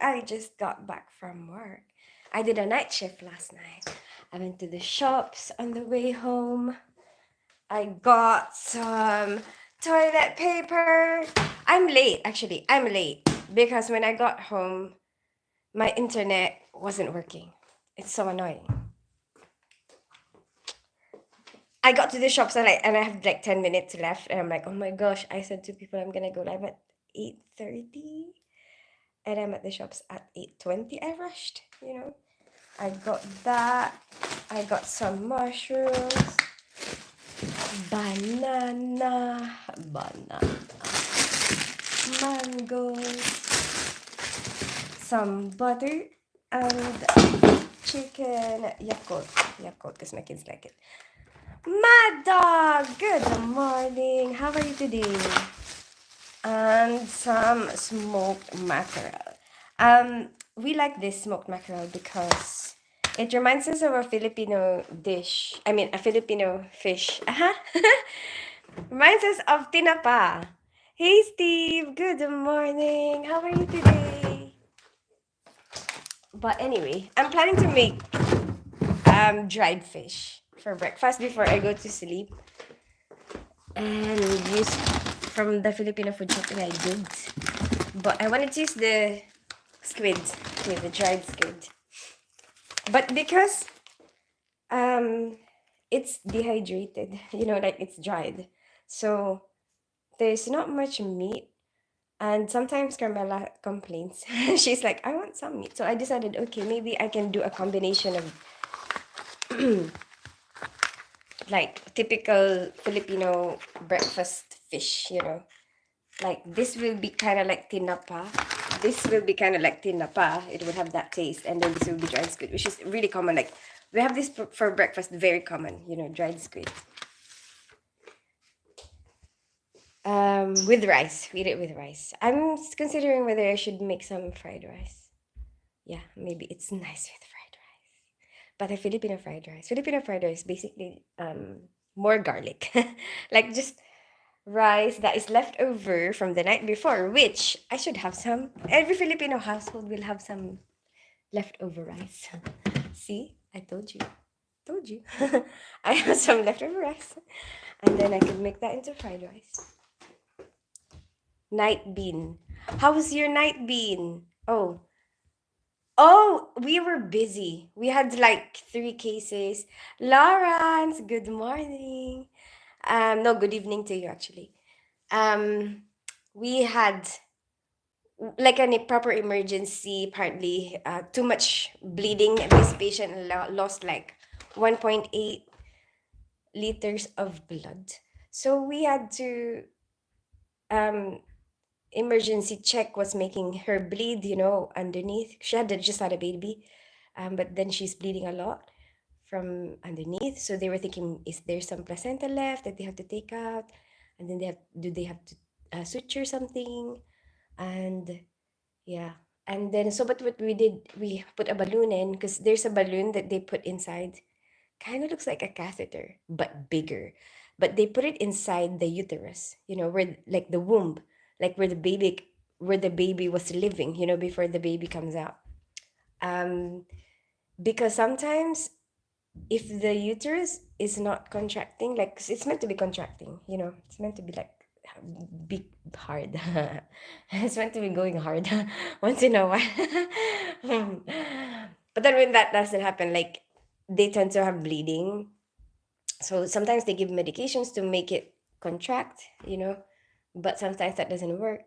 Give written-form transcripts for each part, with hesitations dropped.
I just got back from work. I did a night shift last night. I went to the shops on the way home. I got some toilet paper. I'm late, actually. I'm late because when I got home, my internet wasn't working. It's so annoying. I got to the shops and I have like 10 minutes left and I'm like, oh my gosh, I said to people I'm gonna go live at 8:30 and I'm at the shops at 8:20. I rushed, you know. I got that. I got some mushrooms, banana, mango, some butter, and chicken Yakult. Yakult because my kids like it. Mad dog, good morning. How are you today? And some smoked mackerel. We like this smoked mackerel because it reminds us of a Filipino dish. I mean, a Filipino fish. Reminds us of tinapa. Hey, Steve. Good morning. How are you today? But anyway, I'm planning to make dried fish for breakfast before I go to sleep and use from the Filipino food shopping I did. But I wanted to use the squid, the dried squid. But because it's dehydrated, you know, like it's dried. So there's not much meat. And sometimes Carmela complains. She's like, I want some meat. So I decided, okay, maybe I can do a combination of like typical Filipino breakfast fish, you know. Like this will be kind of like tinapa. This will be kind of like tinapa. It will have that taste. And then this will be dried squid, which is really common. Like we have this for breakfast, very common, you know, dried squid. With rice. We eat it with rice. I'm considering whether I should make some fried rice. Yeah, maybe it's nice with fried rice. But a Filipino fried rice, basically more garlic. Like just rice that is left over from the night before, which I should have some. Every Filipino household will have some leftover rice. See, I told you. Told you. I have some leftover rice. And then I could make that into fried rice. Night bean. How was your night bean? Oh, we were busy. We had like 3 cases. Lawrence, good morning. No, good evening to you actually. We had like a proper emergency, partly too much bleeding. This patient lost like 1.8 liters of blood. So we had to um emergency check what's making her bleed, you know, underneath. She had just had a baby, but then she's bleeding a lot from underneath. So they were thinking, is there some placenta left that they have to take out? And then they have to suture something? And yeah. And then, so, but what we did, we put a balloon in because there's a balloon that they put inside. Kind of looks like a catheter, but bigger. But they put it inside the uterus, you know, where like the womb, like where the baby was living, you know, before the baby comes out. Um, because sometimes if the uterus is not contracting, like 'cause it's meant to be contracting, you know, it's meant to be like big hard. It's meant to be going hard once in a while. But then when that doesn't happen, like they tend to have bleeding. So sometimes they give medications to make it contract, you know, but sometimes that doesn't work.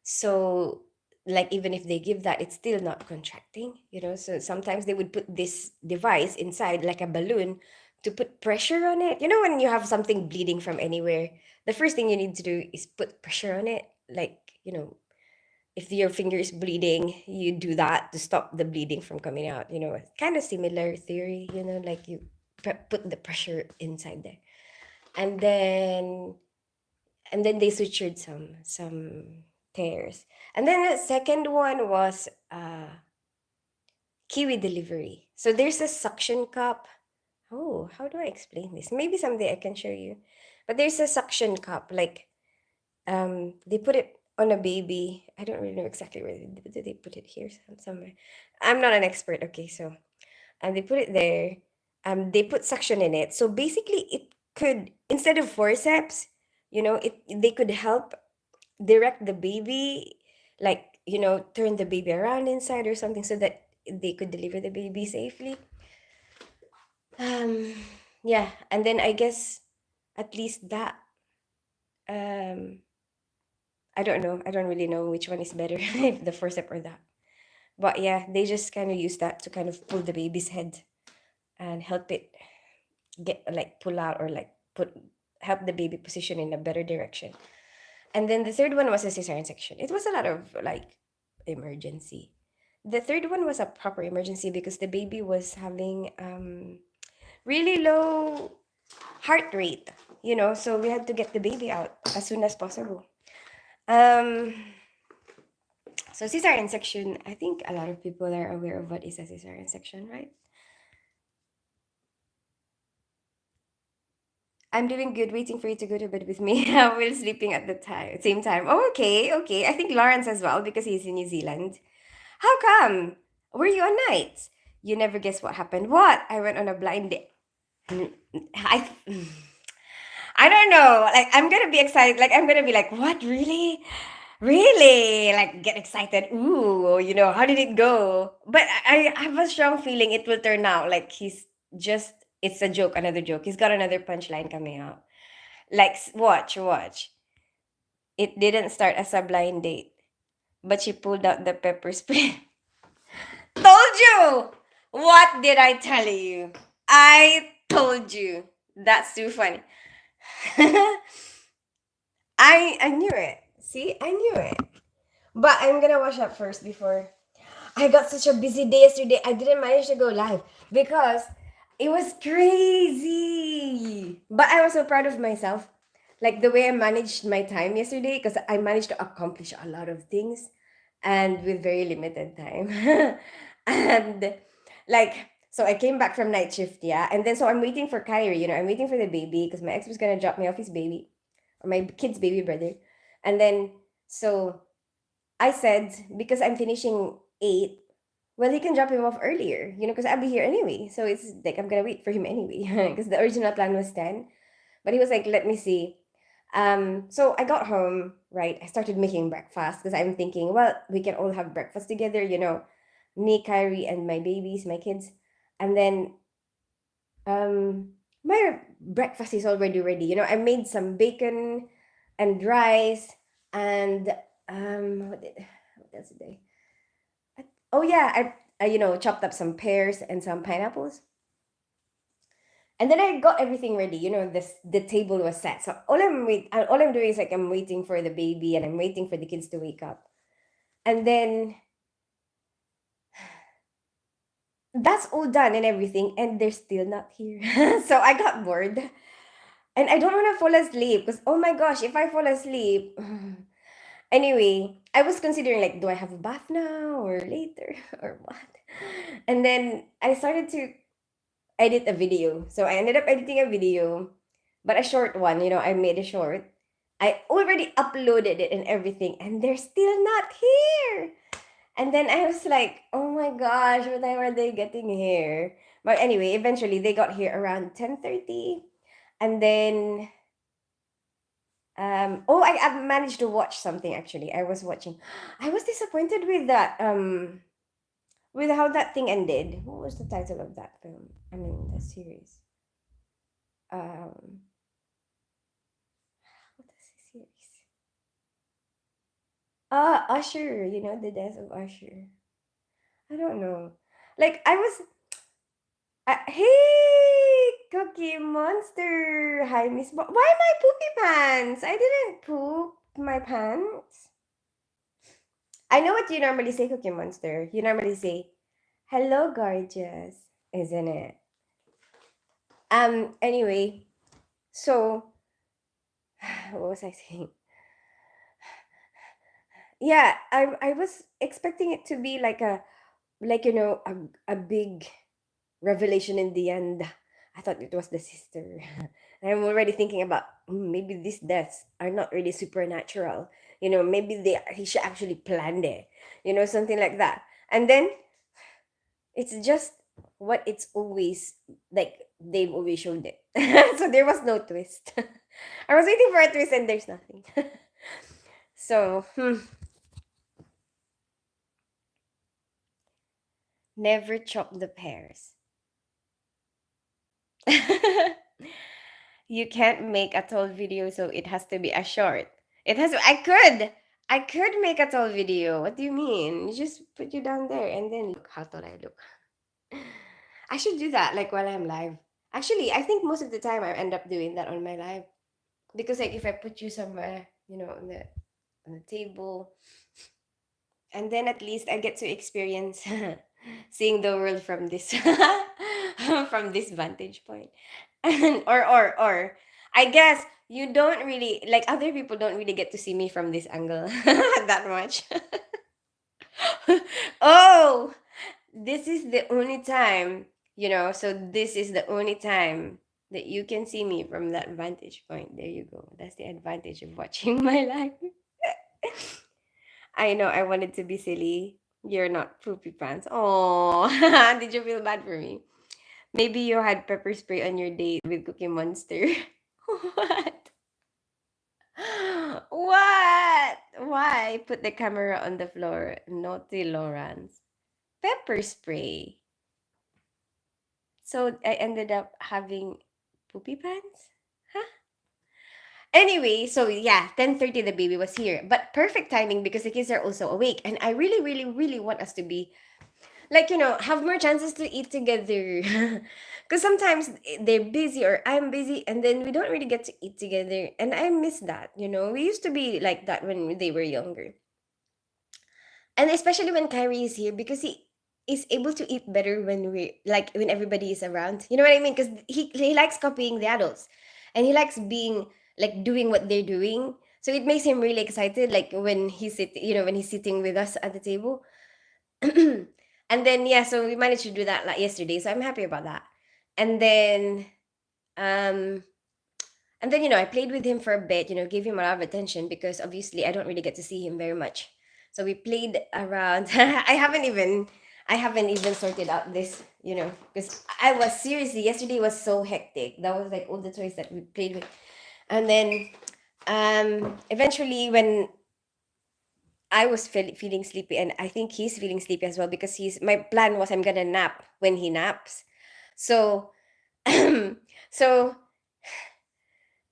So like even if they give that, it's still not contracting, you know. So sometimes they would put this device inside like a balloon to put pressure on it. You know, when you have something bleeding from anywhere, the first thing you need to do is put pressure on it. Like, you know, if your finger is bleeding, you do that to stop the bleeding from coming out. You know, kind of similar theory, you know, like you put the pressure inside there. And then they sutured some tears. And then the second one was kiwi delivery. So there's a suction cup. Oh, how do I explain this? Maybe someday I can show you. But there's a suction cup, like they put it on a baby. I don't really know exactly where did they put it here somewhere. I'm not an expert. Okay, so they put it there. They put suction in it. So basically, it could, instead of forceps, they could help direct the baby, like, turn the baby around inside or something, so that they could deliver the baby safely. Um, yeah, and then I guess at least that. Um, I don't know. I don't really know which one is better, if the forcep or that. But yeah, they just kind of use that to kind of pull the baby's head and help it get, like, pull out, or like put help the baby position in a better direction. And then the third one was a cesarean section. It was a lot of, like, emergency. The third one was a proper emergency because the baby was having really low heart rate, so we had to get the baby out as soon as possible. Um so cesarean section, I think a lot of people are aware of what is a cesarean section, right? I'm doing good, waiting for you to go to bed with me while sleeping at the same time. Oh, okay, okay. I think Lawrence as well, because he's in New Zealand. How come? Were you on nights? You never guess what happened. What? I went on a blind date. I I don't know. Like, I'm gonna be excited. Like, I'm gonna be like, what? Really? Really? Like, get excited. Ooh, how did it go? But I have a strong feeling it will turn out like it's a joke, another joke. He's got another punchline coming out. Like, watch. It didn't start as a blind date, but she pulled out the pepper spray. Told you! What did I tell you? I told you. That's too funny. I knew it. See, I knew it. But I'm gonna wash up first before. I got such a busy day yesterday. I didn't manage to go live because it was crazy. But I was so proud of myself. Like, the way I managed my time yesterday, because I managed to accomplish a lot of things and with very limited time. And, like, so I came back from night shift, yeah. And then so I'm waiting for Kyrie, I'm waiting for the baby because my ex was gonna drop me off his baby, or my kid's baby brother. And then so I said, because I'm finishing 8, well, he can drop him off earlier, because I'll be here anyway. So it's like I'm gonna wait for him anyway, because the original plan was 10. But he was like, let me see. So I got home, right? I started making breakfast because I'm thinking, well, we can all have breakfast together, me, Kyrie, and my babies, my kids. And then my breakfast is already ready. I made some bacon and rice, and what else did oh yeah, I chopped up some pears and some pineapples. And then I got everything ready. The table was set. So all I'm doing is, like, I'm waiting for the baby and I'm waiting for the kids to wake up. And then that's all done and everything, and they're still not here. So I got bored. And I don't want to fall asleep because, oh my gosh, if I fall asleep. Anyway, I was considering, like, do I have a bath now or later or what? And then I started to edit a video. So I ended up editing a video, but a short one. I made a short. I already uploaded it and everything, and they're still not here. And then I was like, oh my gosh, what time are they getting here? But anyway, eventually they got here around 10:30. And then oh, I managed to watch something actually. I was watching. I was disappointed with that with how that thing ended. What was the title of that film? I mean, the series. Um what is the series? Usher, the death of Usher. I don't know. Like, I was hey, Cookie Monster. Hi, Miss Why my poopy pants? I didn't poop my pants. I know what you normally say, Cookie Monster. You normally say, hello, gorgeous, isn't it? Anyway, so what was I saying? Yeah, I was expecting it to be like a big revelation in the end. I thought it was the sister. I'm already thinking about, maybe these deaths are not really supernatural. maybe he should actually plan it, something like that. And then it's just what it's always like they've always showed it. So there was no twist. I was waiting for a twist and there's nothing. So never chop the pears. You can't make a tall video, so it has to be a short. It has. I could make a tall video. What do you mean? You just put you down there and then look how tall I look. I should do that like while I'm live. Actually, I think most of the time I end up doing that on my live because like if I put you somewhere, on the table, and then at least I get to experience seeing the world from this from this vantage point. And or I guess you don't really like other people don't really get to see me from this angle that much. Oh, this is the only time, so this is the only time that you can see me from that vantage point. There you go. That's the advantage of watching my life. I know I wanted to be silly. You're not poopy pants. Oh, did you feel bad for me? Maybe you had pepper spray on your date with Cookie Monster. What? What? Why put the camera on the floor? Naughty Lawrence. Pepper spray. So I ended up having poopy pants? Huh? Anyway, so yeah, 10:30 the baby was here. But perfect timing because the kids are also awake. And I really, really, really want us to be like have more chances to eat together. Because sometimes they're busy or I'm busy and then we don't really get to eat together, and I miss that. We used to be like that when they were younger, and especially when Kyrie is here because he is able to eat better when everybody is around, you know what I mean, because he likes copying the adults, and he likes being like doing what they're doing, so it makes him really excited like when he's sitting with us at the table. And then yeah, so we managed to do that like yesterday, so I'm happy about that. And then um I played with him for a bit, gave him a lot of attention because obviously I don't really get to see him very much. So we played around. I haven't even sorted out this, because I was seriously yesterday was so hectic. That was like all the toys that we played with. And then eventually when I was feeling sleepy, and I think he's feeling sleepy as well because my plan was I'm gonna nap when he naps. So, so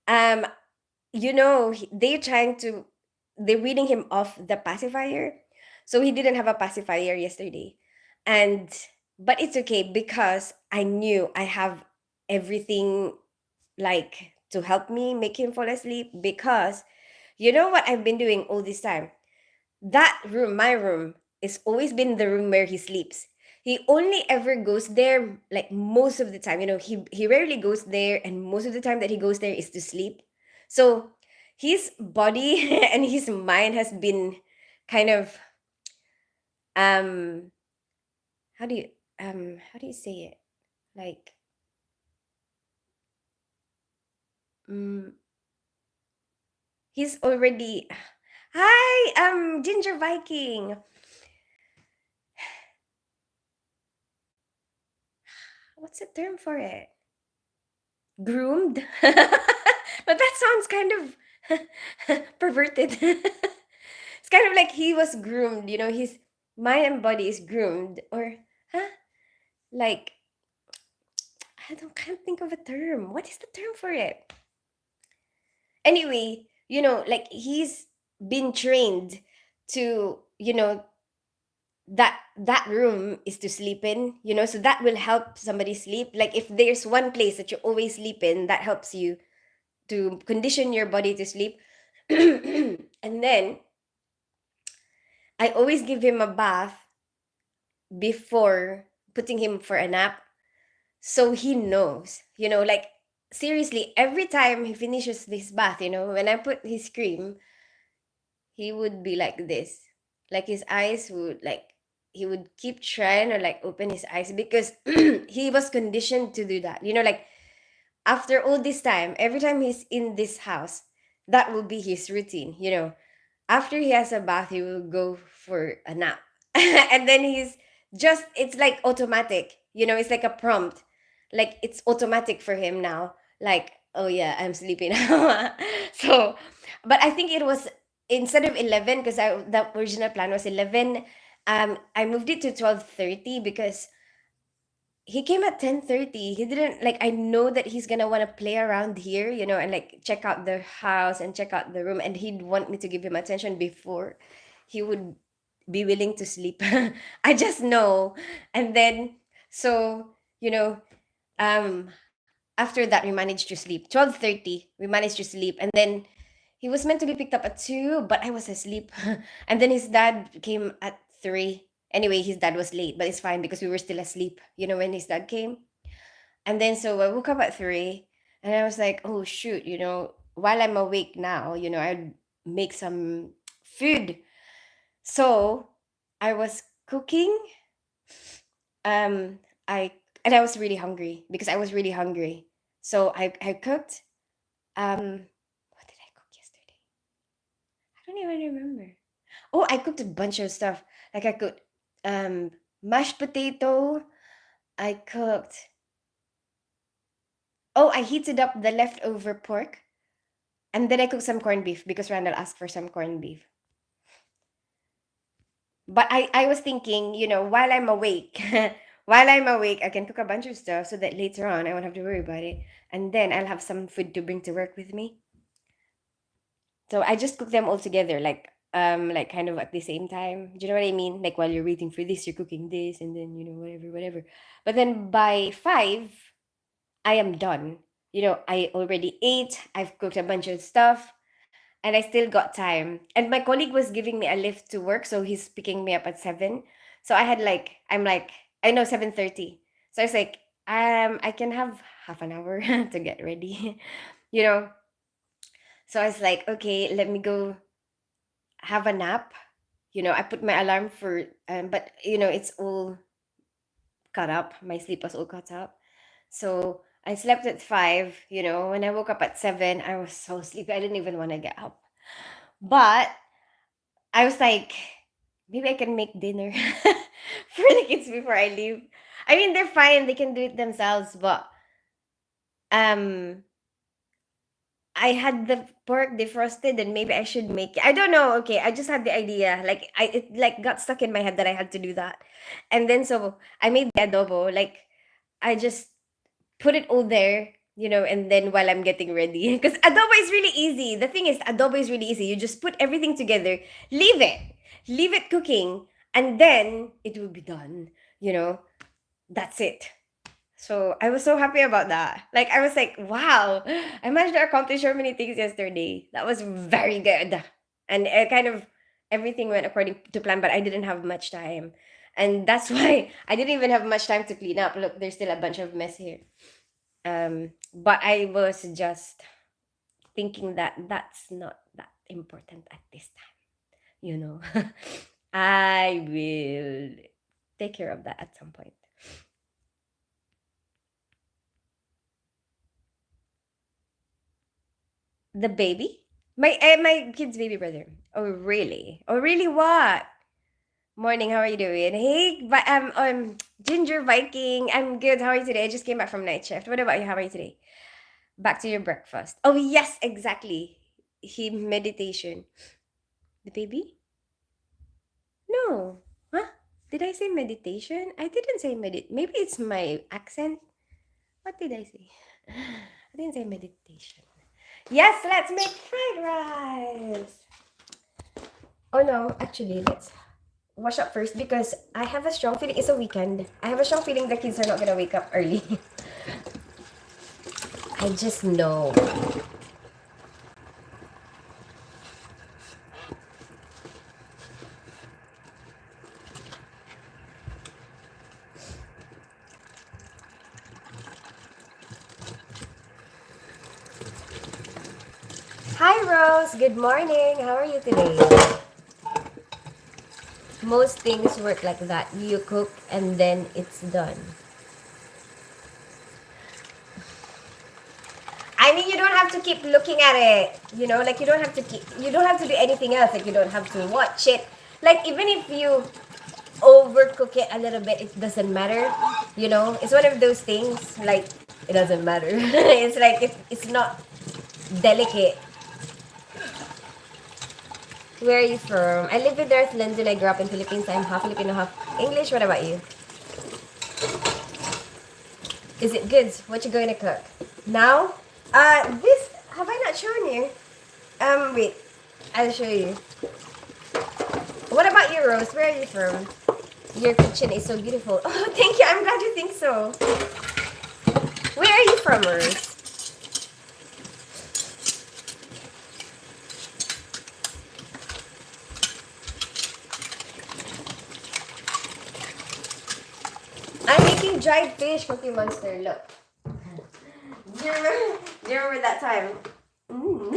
um, they're reading him off the pacifier, so he didn't have a pacifier yesterday, and but it's okay because I knew I have everything like to help me make him fall asleep because you know what I've been doing all this time. That room, my room, is always been the room where he sleeps. He only ever goes there like most of the time. He rarely goes there, and most of the time that he goes there is to sleep. So his body and his mind has been kind of um how do you say it? Like mm, he's already Hi, Ginger Viking. What's the term for it? Groomed? But that sounds kind of perverted. It's kind of like he was groomed, his mind and body is groomed, or huh? Like can't think of a term. What is the term for it? Anyway, like he's been trained to, that room is to sleep in, so that will help somebody sleep. Like if there's one place that you always sleep in, that helps you to condition your body to sleep. And then I always give him a bath before putting him for a nap, so he knows, like seriously, every time he finishes this bath, when I put his cream, he would be like this. Like his eyes would like he would keep trying to like open his eyes because he was conditioned to do that. Like after all this time, every time he's in this house, that will be his routine. After he has a bath, he will go for a nap. And then it's like automatic. It's like a prompt. Like it's automatic for him now. Like, oh yeah, I'm sleeping now. So, but I think it was instead of 11, because the original plan was 11. I moved it to 12:30 because he came at 10:30. He didn't like I know that he's gonna want to play around here, and like check out the house and check out the room, and he'd want me to give him attention before he would be willing to sleep. I just know. And then so, you know, um after that we managed to sleep. 12:30, we managed to sleep, and then he was meant to be picked up at 2, but I was asleep. And then his dad came at 3. Anyway, his dad was late, but it's fine because we were still asleep, when his dad came. And then so I woke up at 3, and I was like, oh shoot, while I'm awake now, I'd make some food. So I was cooking. Um, I and I was really hungry because I was really hungry. So I cooked. What did I cook yesterday? I don't even remember. Oh, I cooked a bunch of stuff. Like I cooked um mashed potato. I cooked. Oh, I heated up the leftover pork, and then I cooked some corned beef because Randall asked for some corned beef. But I was thinking, while I'm awake, while I'm awake, I can cook a bunch of stuff so that later on I won't have to worry about it, and then I'll have some food to bring to work with me. So I just cook them all together, like kind of at the same time. Do you know what I mean? Like while you're waiting for this, you're cooking this, and then whatever, whatever. But then by 5, I am done. I already ate. I've cooked a bunch of stuff, and I still got time. And my colleague was giving me a lift to work, so he's picking me up at 7. So I'm like, I know 7:30. So I was like, I can have half an hour to get ready, you know. So I was like, okay, let me go have a nap. I put my alarm for, but it's all cut up. My sleep was all cut up. So I slept at 5. When I woke up at 7, I was so sleepy. I didn't even want to get up. But I was like, maybe I can make dinner for the kids before I leave. I mean, they're fine. They can do it themselves. But um, I had the pork defrosted, and maybe I should make it. I don't know. Okay, I just had the idea. Like it like got stuck in my head that I had to do that, and then so I made the adobo. Like I just put it all there, and then while I'm getting ready, because adobo is really easy. The thing is, adobo is really easy. You just put everything together, leave it cooking, and then it will be done. You know, that's it. So I was so happy about that. Like I was like, wow, I managed to accomplish so many things yesterday. That was very good, and kind of everything went according to plan. But I didn't have much time, and that's why I didn't even have much time to clean up. Look, there's still a bunch of mess here. But I was just thinking that that's not that important at this time. You know, I will take care of that at some point. The baby? My kid's baby brother. Oh really? Oh really? What? Morning. How are you doing? Hey, Ginger Viking. I'm good. How are you today? I just came back from night shift. What about you? How are you today? Back to your breakfast. Oh yes, exactly. He meditation. The baby? No. Huh? Did I say meditation? I didn't say Maybe it's my accent. What did I say? I didn't say meditation. Yes, let's make fried rice. Oh no, actually, let's wash up first because I have a strong feeling it's a weekend. I have a strong feeling the kids are not gonna wake up early. I just know. Hi Rose, good morning. How are you today? Most things work like that. You cook and then it's done. I mean, you don't have to keep looking at it. You know, like you don't have to do anything else. Like you don't have to watch it. Like even if you overcook it a little bit, it doesn't matter. You know, it's one of those things. Like it doesn't matter. It's like it's not delicate. Where are you from? I live in North London. I grew up in Philippines. I'm half Filipino, half English. What about you? Is it good? What you going to cook? Now? This, have I not shown you? Wait. I'll show you. What about you, Rose? Where are you from? Your kitchen is so beautiful. Oh, thank you. I'm glad you think so. Where are you from, Rose? I'm making dried fish, Cookie Monster. Look. Do you remember that time? Mm.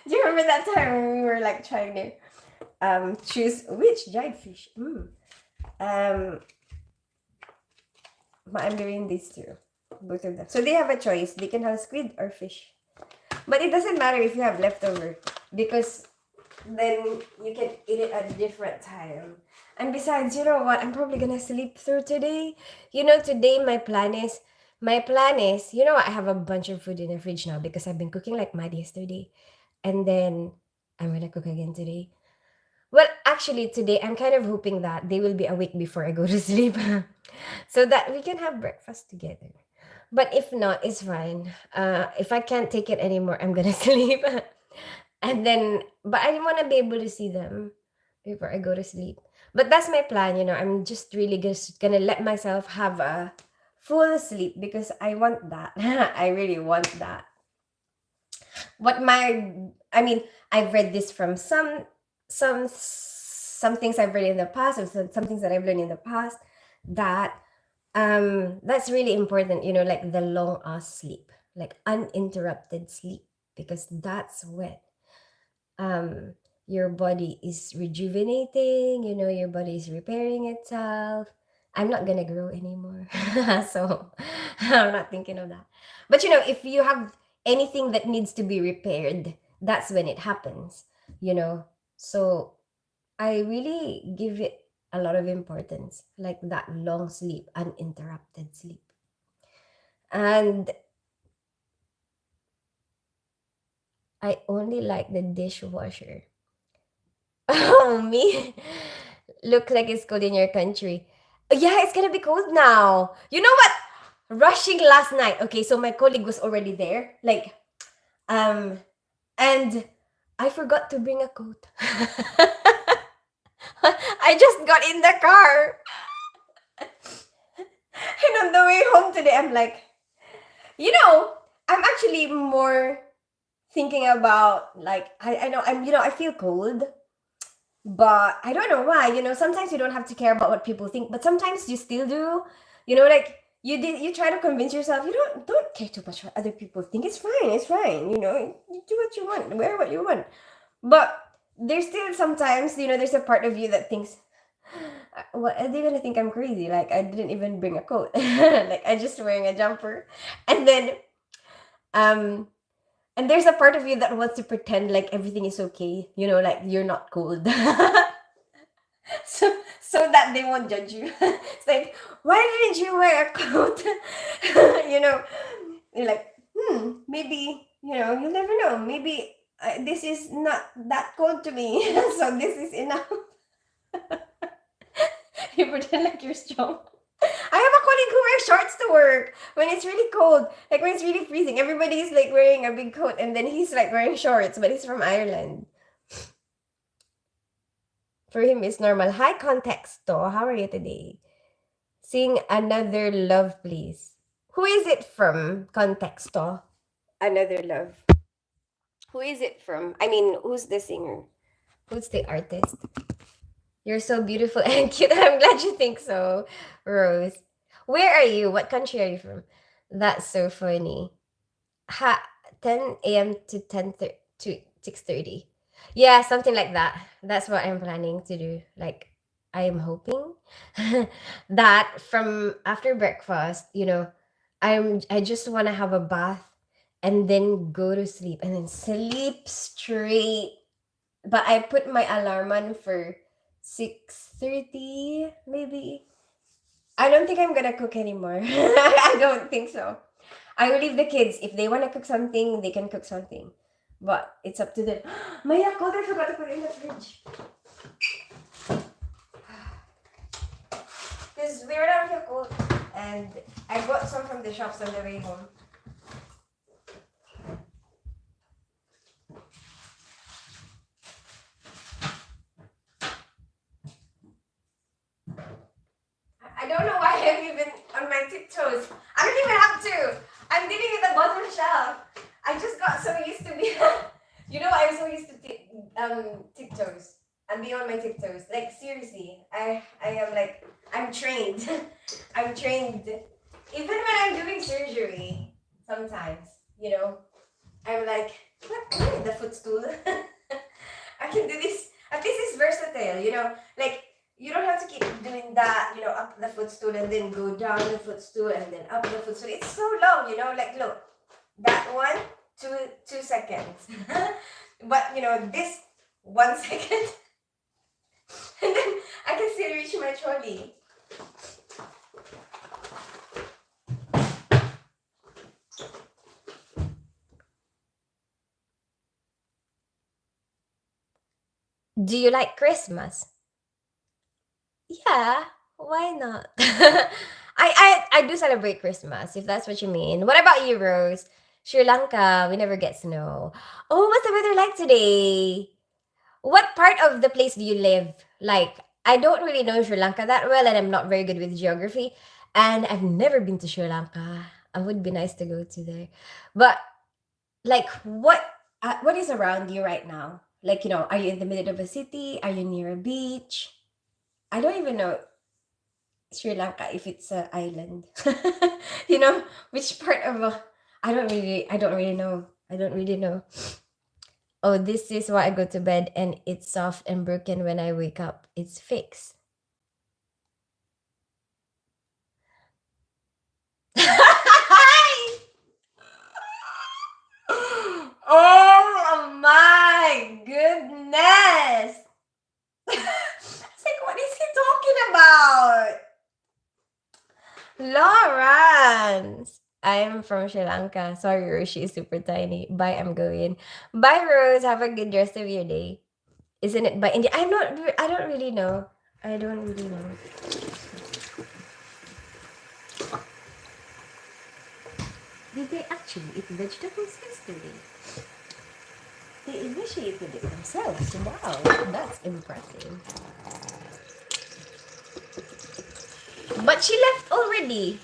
Do you remember that time when we were like trying to choose which dried fish? But I'm doing these two, both of them. So they have a choice. They can have squid or fish. But it doesn't matter if you have leftover because then you can eat it at a different time. And besides, you know what? I'm probably gonna sleep through today. You know, today my plan is, you know what? I have a bunch of food in the fridge now because I've been cooking like mad yesterday. And then I'm gonna cook again today. Well, actually, today I'm kind of hoping that they will be awake before I go to sleep so that we can have breakfast together. But if not, it's fine. If I can't take it anymore, I'm gonna sleep. And then, but I want to be able to see them before I go to sleep. But that's my plan, you know. I'm just really just gonna let myself have a full sleep because I want that. I really want that. What my, I mean, I've read this from some things I've read in the past, or some things that I've learned in the past that that's really important, you know, like the long ass sleep, like uninterrupted sleep, because that's when um your body is rejuvenating, you know, your body is repairing itself. I'm not gonna grow anymore. So I'm not thinking of that. But you know, if you have anything that needs to be repaired, that's when it happens, you know. So I really give it a lot of importance, like that long sleep, uninterrupted sleep. And I only like the dishwasher. Oh, me? Look like it's cold in your country. Yeah, it's gonna be cold now. You know what? Rushing last night. Okay, so my colleague was already there. Like, um, and I forgot to bring a coat. I just got in the car. And on the way home today, I'm like, you know, I'm actually more thinking about like I know I'm, you know, I feel cold. But I don't know why, you know, sometimes you don't have to care about what people think, but sometimes you still do. You know, like you try to convince yourself you don't care too much what other people think. It's fine, you know. You do what you want, wear what you want. But there's still sometimes, you know, there's a part of you that thinks, what are they gonna think I'm crazy? Like I didn't even bring a coat. Like I just wearing a jumper. And then um and there's a part of you that wants to pretend like everything is okay, you know, like you're not cold. So that they won't judge you. It's like, why didn't you wear a coat? You know, you're like, maybe, you know, you never know. Maybe this is not that cold to me, so this is enough. You pretend like you're strong. I have a colleague who wears shorts to work when it's really cold, like when it's really freezing. Everybody's like wearing a big coat, and then he's like wearing shorts, but he's from Ireland. For him, it's normal. Hi, Contexto. How are you today? Sing Another Love, please. Who is it from, Contexto? Another Love. Who is it from? I mean, who's the singer? Who's the artist? You're so beautiful and cute. I'm glad you think so, Rose. Where are you? What country are you from? That's so funny. Ha, 10 a.m. to 10 to 6:30. Yeah, something like that. That's what I'm planning to do. Like I am hoping that from after breakfast, you know, I just want to have a bath and then go to sleep and then sleep straight. But I put my alarm on for 6:30 maybe. I don't think I'm gonna cook anymore. I don't think so. I will leave the kids. If they want to cook something, they can cook something. But it's up to them. My Yakult, I forgot to put it in the fridge. Because we ran out of Yakult and I bought some from the shops on the way home. I don't know why I'm even on my tiptoes. I don't even have to. I'm leaving at the bottom shelf. I just got so used to be. You know, I'm so used to tiptoes. I'm be on my tiptoes. Like seriously, I am like I'm trained. I'm trained. Even when I'm doing surgery, sometimes I'm like, what? The footstool. I can do this. At least it's versatile. Like you don't have to keep doing that. Up the footstool and then go down the footstool and then up the footstool. It's so long. Like look, that one, 2 seconds. But this 1 second, and then I can still reach my trolley. Do you like Christmas? Yeah, why not? I do celebrate Christmas, if that's what you mean. What about you, Rose? Sri Lanka, we never get snow. Oh, what's the weather like today? What part of the place do you live? Like, I don't really know Sri Lanka that well, and I'm not very good with geography. And I've never been to Sri Lanka. It would be nice to go to there. But like, what is around you right now? Like, are you in the middle of a city? Are you near a beach? I don't even know Sri Lanka if it's an island. Which part of I don't really know. I don't really know. Oh, this is why I go to bed and it's soft and broken when I wake up. It's fixed. Oh my goodness. It's like, what is he talking about? Lawrence. I'm from Sri Lanka. Sorry, Rose, she is super tiny. Bye, I'm going. Bye, Rose. Have a good rest of your day. Isn't it by India? I don't really know. I don't really know. Did they actually eat vegetables yesterday? They initiated it themselves. Wow, that's impressive. But she left already.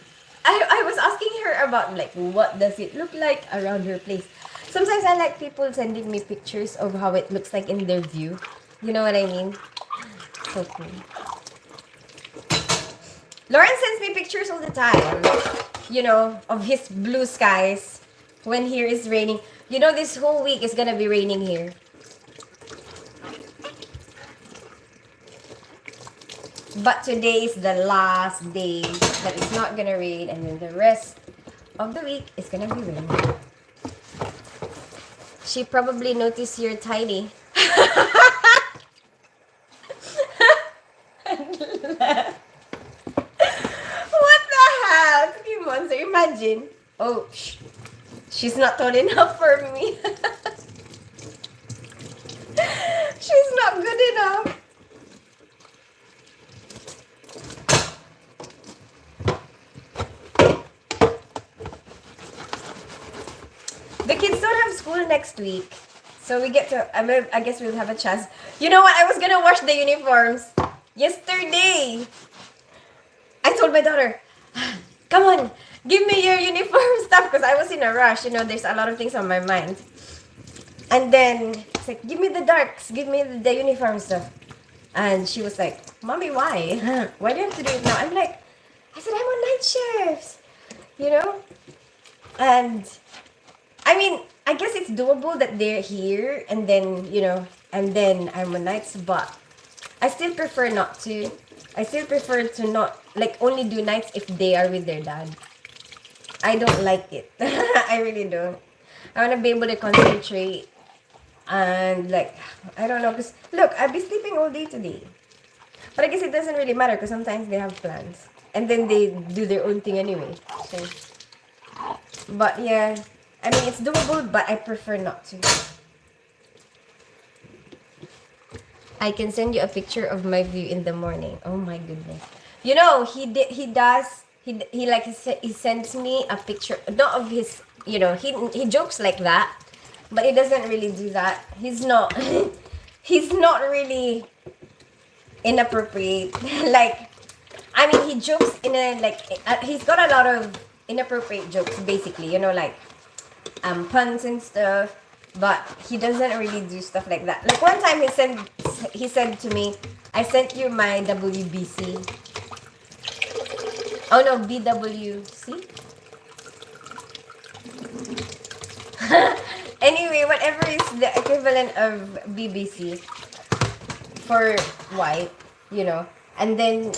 I was asking her about like what does it look like around her place. Sometimes I like people sending me pictures of how it looks like in their view. You know what I mean? So cool. Lauren sends me pictures all the time. Of his blue skies when here is raining. This whole week is gonna be raining here. But today is the last day that it's not gonna rain, and then the rest of the week is gonna be raining. She probably noticed you're tiny. What the hell? Cookie Monster, imagine. Oh, she's not tall enough for me. She's not good enough. The kids don't have school next week. So we get to, I guess we'll have a chance. You know what? I was gonna wash the uniforms yesterday. I told my daughter, come on, give me your uniform stuff, because I was in a rush. There's a lot of things on my mind. And then it's like, give me the darks, give me the uniform stuff. And she was like, Mommy, why? Why do you have to do it now? I'm like, I said, I'm on night shifts, And I mean, I guess it's doable that they're here and then, and then I'm on nights, but I still prefer not to. I still prefer to not, like, only do nights if they are with their dad. I don't like it. I really don't. I want to be able to concentrate and like, I don't know, because look, I've been sleeping all day today. But I guess it doesn't really matter because sometimes they have plans. And then they do their own thing anyway. So, but yeah, I mean, it's doable, but I prefer not to. I can send you a picture of my view in the morning. Oh my goodness. You know, he sends me a picture, not of his, he jokes like that, but he doesn't really do that. He's not, he's not really inappropriate. Like, I mean, he jokes in a, like, he's got a lot of inappropriate jokes, basically, like, puns and stuff, but he doesn't really do stuff like that. Like one time he said to me, I sent you my WBC. Oh no, BWC. Anyway, whatever is the equivalent of BBC for white, and then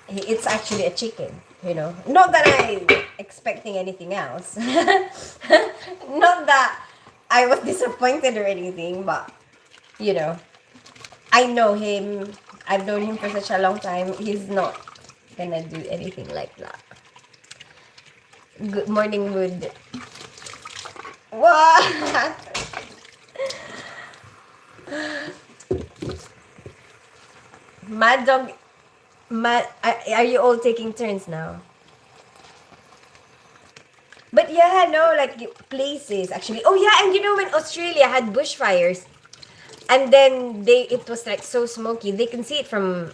it's actually a chicken. Not that I'm expecting anything else. Not that I was disappointed or anything, but, I know him. I've known him for such a long time. He's not gonna do anything like that. Good morning, Wood. What? Mad dog. Are you all taking turns now? But yeah, no, like places actually. Oh yeah, and when Australia had bushfires, and then it was like so smoky. They can see it from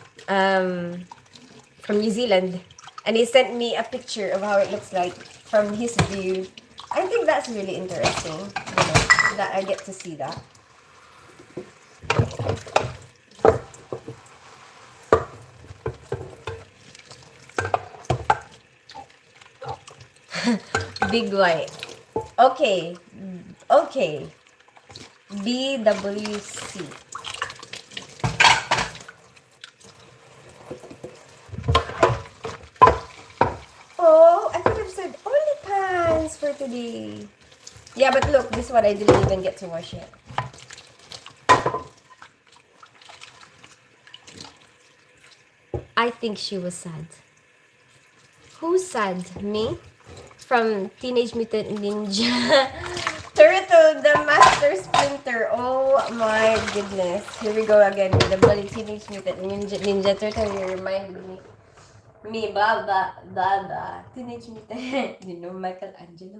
New Zealand, and he sent me a picture of how it looks like from his view. I think that's really interesting. That I get to see that. Big white. Okay. BWC. Oh, I could have said OnlyFans for today. Yeah, but look, this one I didn't even get to wash yet. I think she was sad. Who's sad? Me? From Teenage Mutant Ninja Turtle, the Master Splinter. Oh my goodness. Here we go again with the bloody Teenage Mutant Ninja Turtle. You reminded me. Me, Baba, Teenage Mutant. Michelangelo.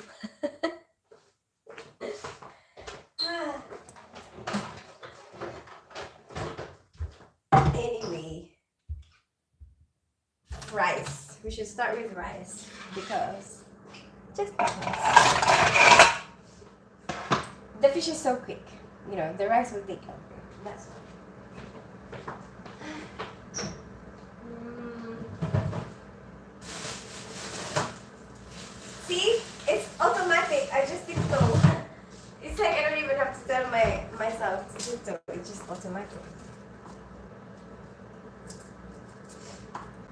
Anyway. Rice. We should start with rice because just because the fish is so quick. The rice will take longer. That's why. See? It's automatic. I just tiptoe. It's like I don't even have to tell myself to tiptoe. It's just automatic.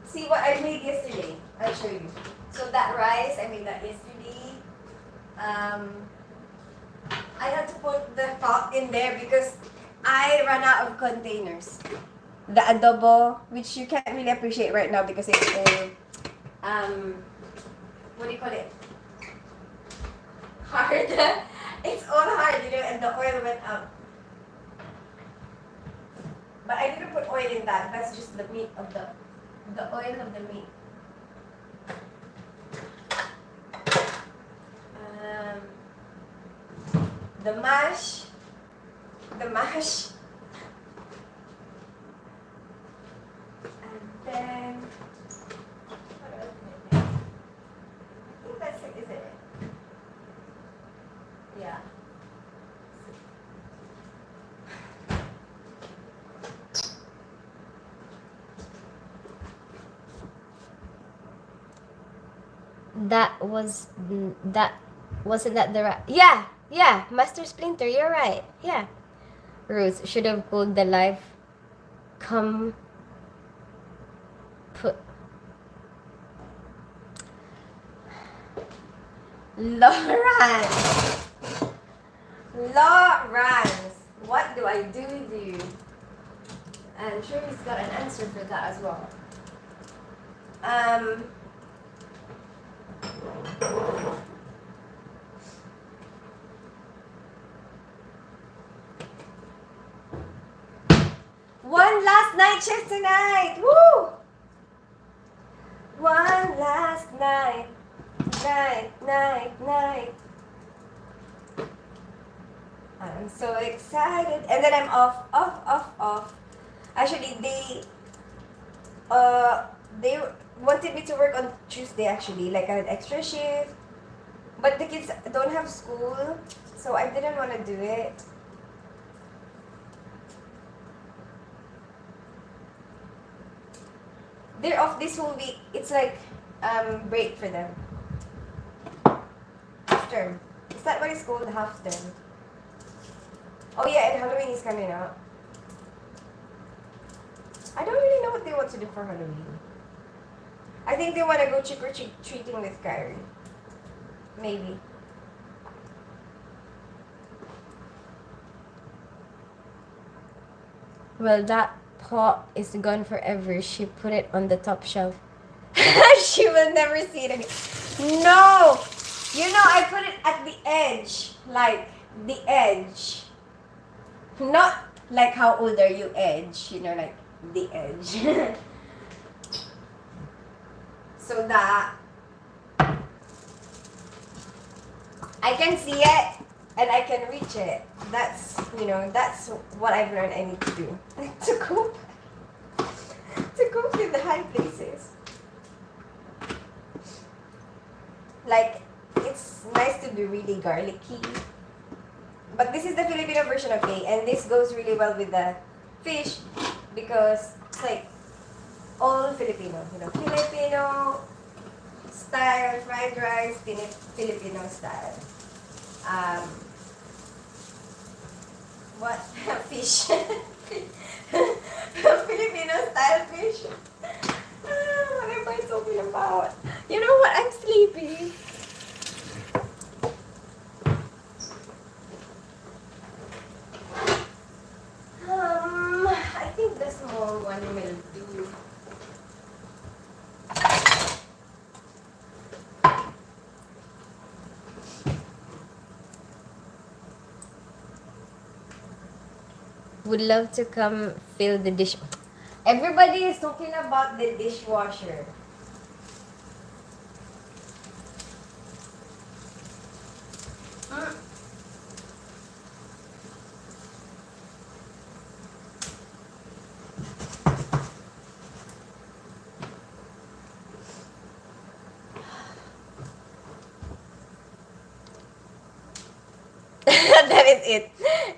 See what I made yesterday. I'll show you. So that rice, I made that yesterday. I had to put the pot in there because I ran out of containers. The adobo, which you can't really appreciate right now because it's all, what do you call it? Hard. It's all hard, and the oil went out. But I didn't put oil in that. That's just the meat of the oil of the meat. The mash, and then what else did I make? I think that's it, isn't it? Yeah. Wasn't that the right? Yeah, Master Splinter, you're right. Yeah. Ruth should have pulled the live come put Lawrence. Lawrence. What do I do with you? I'm sure he's got an answer for that as well. Um. One last night shift tonight. Woo! One last night. Night. I'm so excited. And then I'm off. Actually, they wanted me to work on Tuesday actually, like an extra shift. But the kids don't have school, so I didn't want to do it. They're off this whole week. It's like break for them. Half term. Is that what it's called? Half term. Oh yeah, and Halloween is coming up. I don't really know what they want to do for Halloween. I think they want to go trick-or-treating with Kyrie. Maybe. Well, that pot is gone forever. She put it on the top shelf. She will never see it again. No! You know, I put it at the edge. Like, the edge. Not like how old are you edge. You know, like the edge. So that I can see it and I can reach it. That's, you know, that's what I've learned I need to do. To cope with the high places. Like, it's nice to be really garlicky. But this is the Filipino version, okay? And this goes really well with the fish because it's like all Filipino, you know, Filipino style fried rice, Filipino style. What fish? Filipino style fish. What am I talking about? You know what? I'm sleepy. I think the small one will do. Would love to come fill the dish. Everybody is talking about the dishwasher. That is it.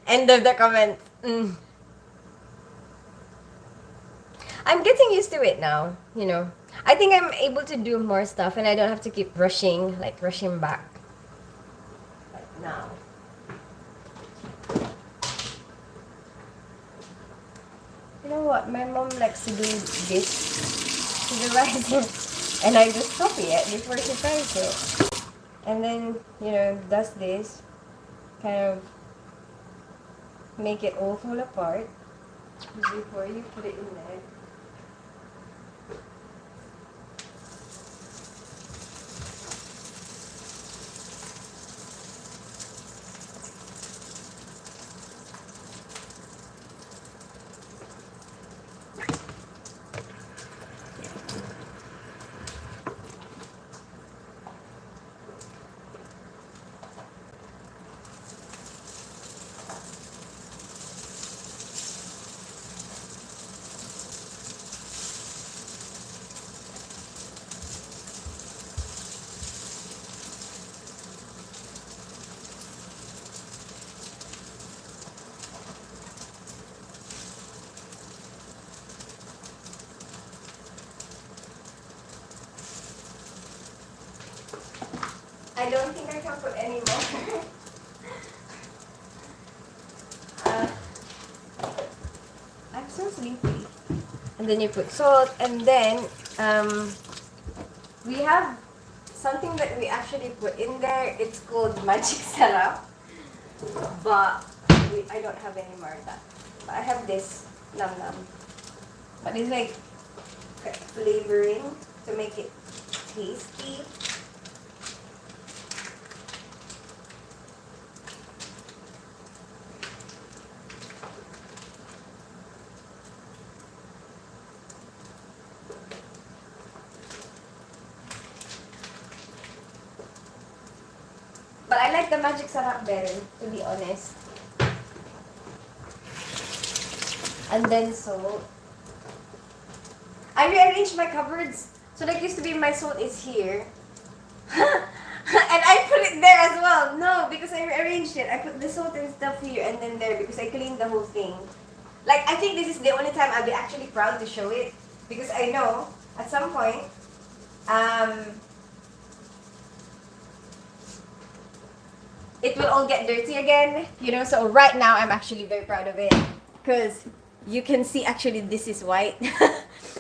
End of the comment. I'm getting used to it now, you know. I think I'm able to do more stuff and I don't have to keep rushing back. Like now. You know what? My mom likes to do this to the rice and I just copy it before she fries it. And then, you know, does this. Kind of make it all fall apart before you put it in there. I don't think I can put any more. I'm so sleepy. And then you put salt, and then we have something that we actually put in there. It's called magic syrup, but I don't have any more of that. But I have this num num. But it's like flavoring to make it tasty. But I like the magic sarap better, to be honest. And then salt. I rearranged my cupboards. So like used to be my salt is here. And I put it there as well. No, because I rearranged it. I put the salt and stuff here and then there because I cleaned the whole thing. Like I think this is the only time I'll be actually proud to show it. Because I know at some point, it will all get dirty again. You know, so right now I'm actually very proud of it. Because you can see actually this is white.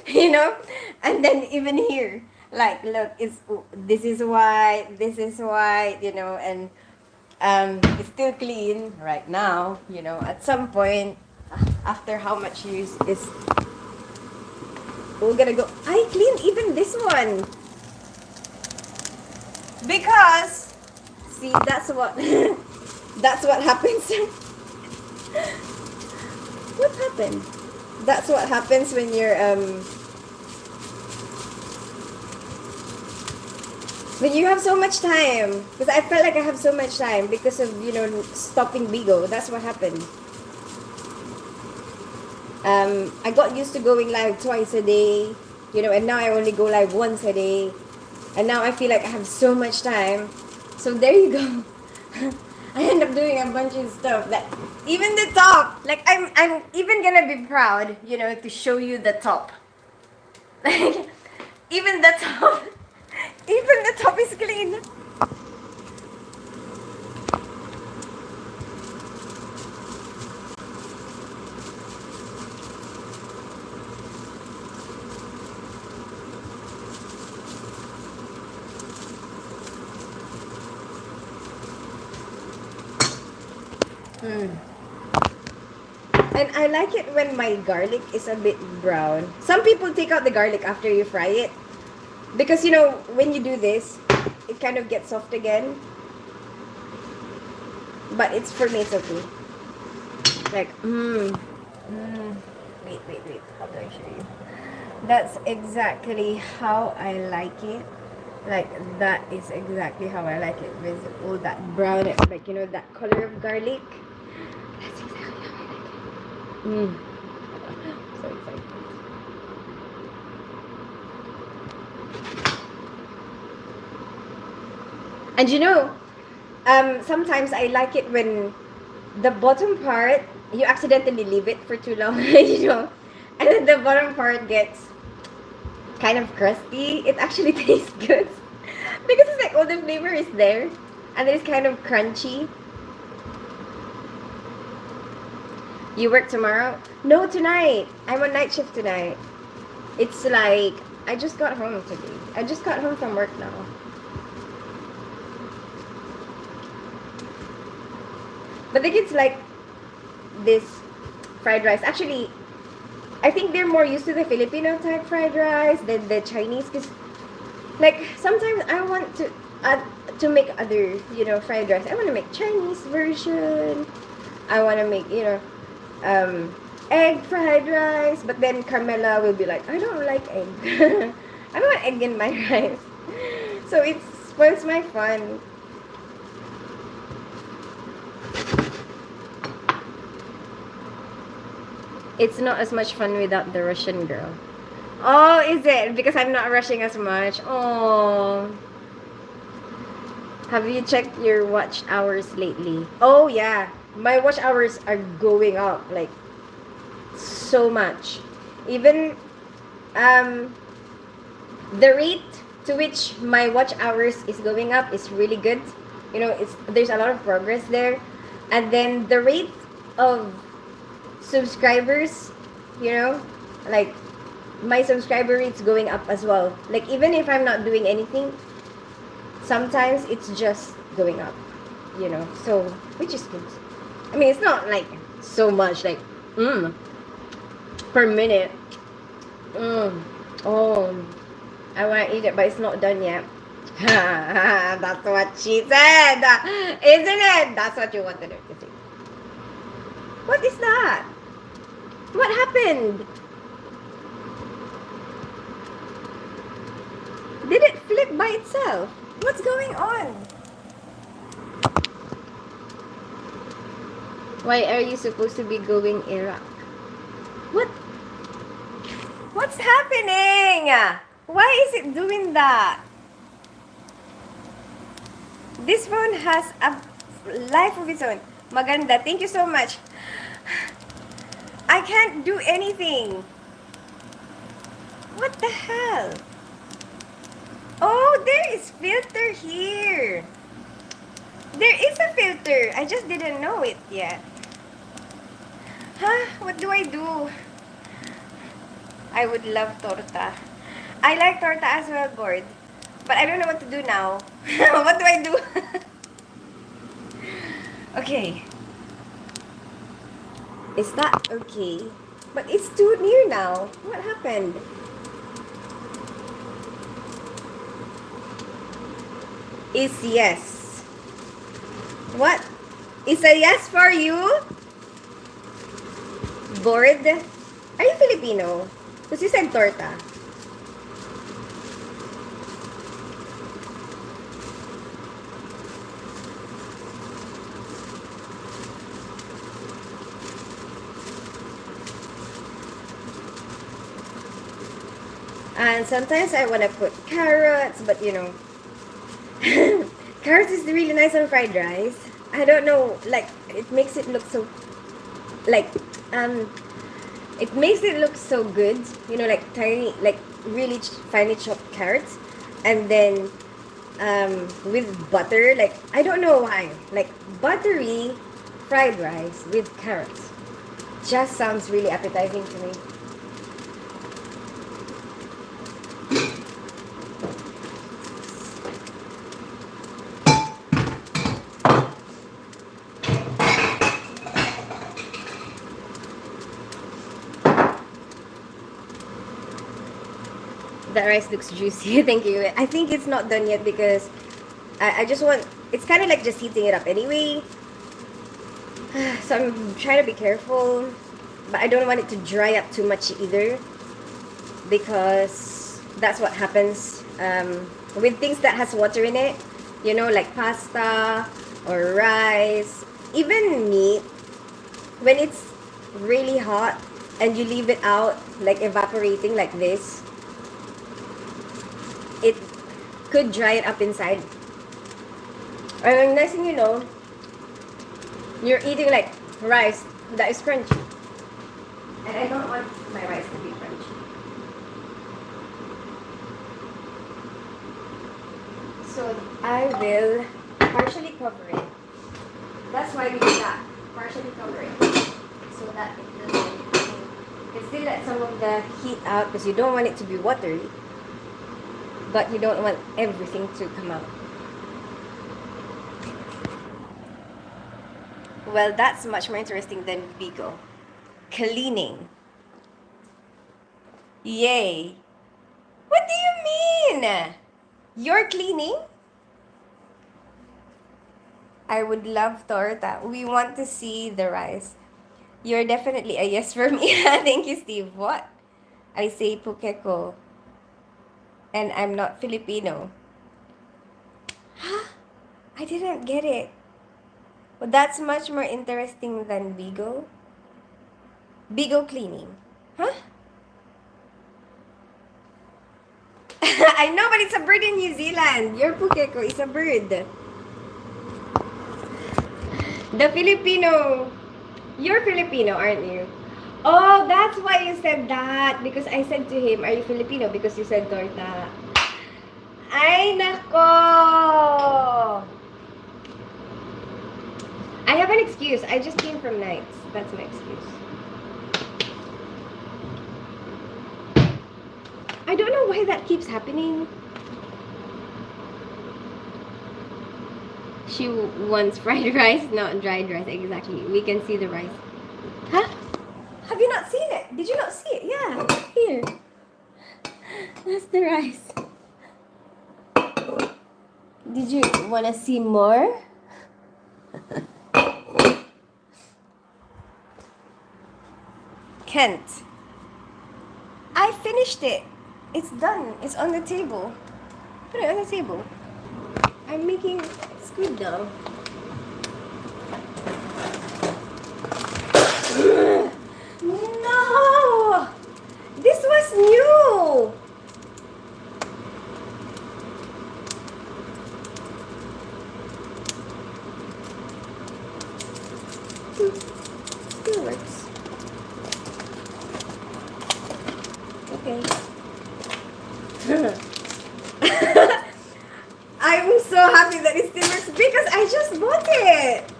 You know? And then even here, like look, this is white, you know, and it's still clean right now, you know. At some point, after how much use is we're gonna go. I cleaned even this one because see that's what that's what happens. What happened? That's what happens when you're when you have so much time. Because I felt like I have so much time because of, you know, stopping Bigo. That's what happened. I got used to going live twice a day, you know, and now I only go live once a day. And now I feel like I have so much time. So there you go. I end up doing a bunch of stuff that even the top, like I'm even gonna be proud, you know, to show you the top. Like even the top, even the top is clean. And I like it when my garlic is a bit brown. Some people take out the garlic after you fry it. Because, you know, when you do this, it kind of gets soft again. But it's for me, it's okay. Like, wait. How do I show you? That's exactly how I like it. Like, that is exactly how I like it. With all that brown, like, you know, that color of garlic. That's exactly how I like it. So excited. And you know, sometimes I like it when the bottom part, you accidentally leave it for too long, you know, and then the bottom part gets kind of crusty. It actually tastes good because it's like all the flavor is there, and it's kind of crunchy. You work tomorrow? No, tonight. I'm on night shift tonight. It's like I just got home today. I just got home from work now. But the kids like this fried rice. Actually, I think they're more used to the Filipino type fried rice than the Chinese. Because, like, sometimes I want to make other, you know, fried rice. I want to make Chinese version. I want to make, you know, egg fried rice. But then Carmela will be like, I don't like egg. I don't want egg in my rice. So it spoils my fun. It's not as much fun without the Russian girl. Oh, is it? Because I'm not rushing as much. Oh. Have you checked your watch hours lately? Oh, yeah. My watch hours are going up, like, so much. Even, the rate to which my watch hours is going up is really good. You know, there's a lot of progress there. And then the rate of subscribers, you know, like my subscriber rate's going up as well. Like even if I'm not doing anything, Sometimes it's just going up, so which is good. I mean, it's not like so much like per minute. Mm. Oh, I want to eat it, but it's not done yet. That's what she said, isn't it? That's what you wanted her to say. What is that? What happened? Did it flip by itself? What's going on? Why are you supposed to be going Iraq? What? What's happening? Why is it doing that? This phone has a life of its own. Maganda. Thank you so much. I can't do anything. What the hell? Oh, there is filter here. There is a filter. I just didn't know it yet. Huh? What do I do? I would love torta. I like torta as well, board. But I don't know what to do now. What do I do? Okay. Is that okay? But it's too near now. What happened? Is yes. What? Is a yes for you? Bored? Are you Filipino? Because you said torta. And sometimes I want to put carrots, but carrots is really nice on fried rice. I don't know, like, it makes it look so, like, it makes it look so good, like tiny, like really finely chopped carrots. And then, with butter, like, I don't know why, like, buttery fried rice with carrots just sounds really appetizing to me. That rice looks juicy. Thank you. I think it's not done yet because I just want, it's kind of like just heating it up anyway. So I'm trying to be careful, but I don't want it to dry up too much either, because that's what happens with things that has water in it, like pasta or rice, even meat. When it's really hot and you leave it out, like evaporating like this, it could dry it up inside. And next thing you know, you're eating like rice that is crunchy. And I don't want my rice to be crunchy. So I will partially cover it. That's why we do that. Partially cover it. So that it doesn't, it still let some of the heat out, because you don't want it to be watery, but you don't want everything to come out. Well, that's much more interesting than Bigo. Cleaning. Yay. What do you mean? You're cleaning? I would love torta. We want to see the rice. You're definitely a yes for me. Thank you, Steve. What? I say pukeko. And I'm not Filipino. Huh? I didn't get it. Well, that's much more interesting than Bigo. Bigo cleaning. Huh? I know, but it's a bird in New Zealand. Your pukeko is a bird. The Filipino. You're Filipino, aren't you? Oh, that's why you said that. Because I said to him, are you Filipino? Because you said torta. Ay, nako! I have an excuse. I just came from nights. That's my excuse. I don't know why that keeps happening. She wants fried rice, not dried rice. Exactly. We can see the rice. Huh? Have you not seen it? Did you not see it? Yeah. Here. That's the rice. Did you want to see more? Kent. I finished it. It's done. It's on the table. Put it on the table. I'm making squid now. No! This was new! Still works. Okay. I'm so happy that it still works because I just bought it.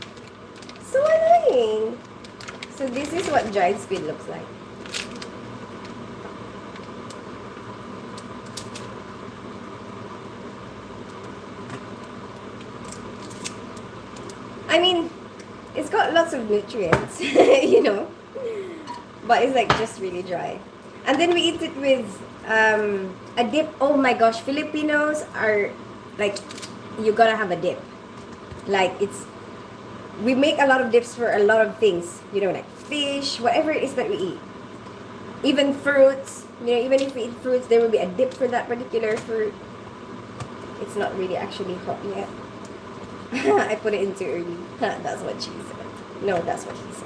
So annoying. So this is what dried squid looks like. I mean, it's got lots of nutrients, you know, but it's like just really dry. And then we eat it with a dip. Oh my gosh, Filipinos are like, you gotta have a dip. Like we make a lot of dips for a lot of things, you know, like fish, whatever it is that we eat. Even fruits, you know, even if we eat fruits, there will be a dip for that particular fruit. It's not really actually hot yet. I put it in too early. That's what she said. No, that's what he said.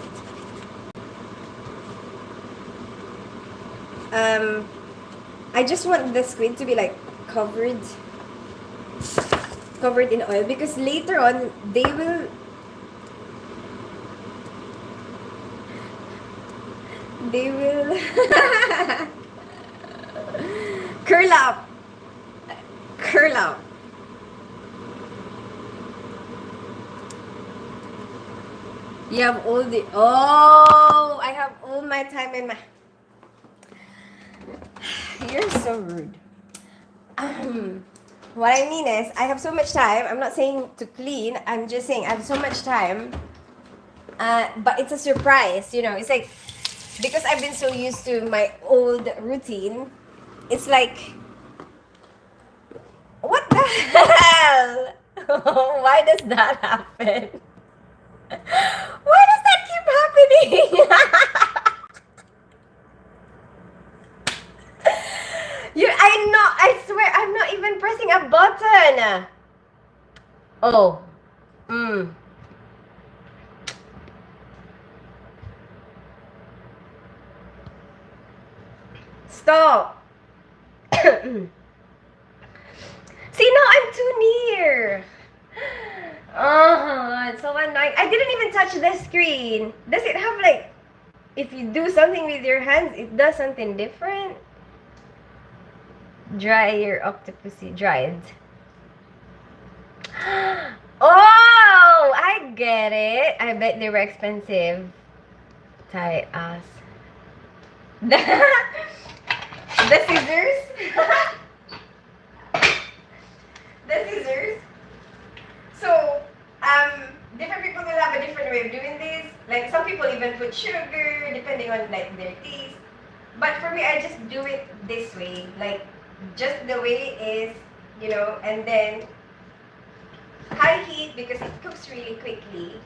I just want the squid to be like covered in oil because later on they will curl up. Curl up. You have all the I have all my time in my You're so rude. What I mean is, I have so much time. I'm not saying to clean. I'm just saying I have so much time. But it's a surprise, you know. It's like, because I've been so used to my old routine, it's like, what the hell? Why does that happen? Why does that keep happening? I swear, I'm not even pressing a button. Oh. Stop. See, now I'm too near. Oh, it's so annoying. I didn't even touch the screen. Does it have like, if you do something with your hands, it does something different? Dry your octopusy. Dried. Oh, I get it. I bet they were expensive. Tight ass. The scissors. The scissors. So, different people will have a different way of doing this. Like some people even put sugar, depending on like their taste. But for me, I just do it this way, like just the way it is, you know, and then high heat because it cooks really quickly.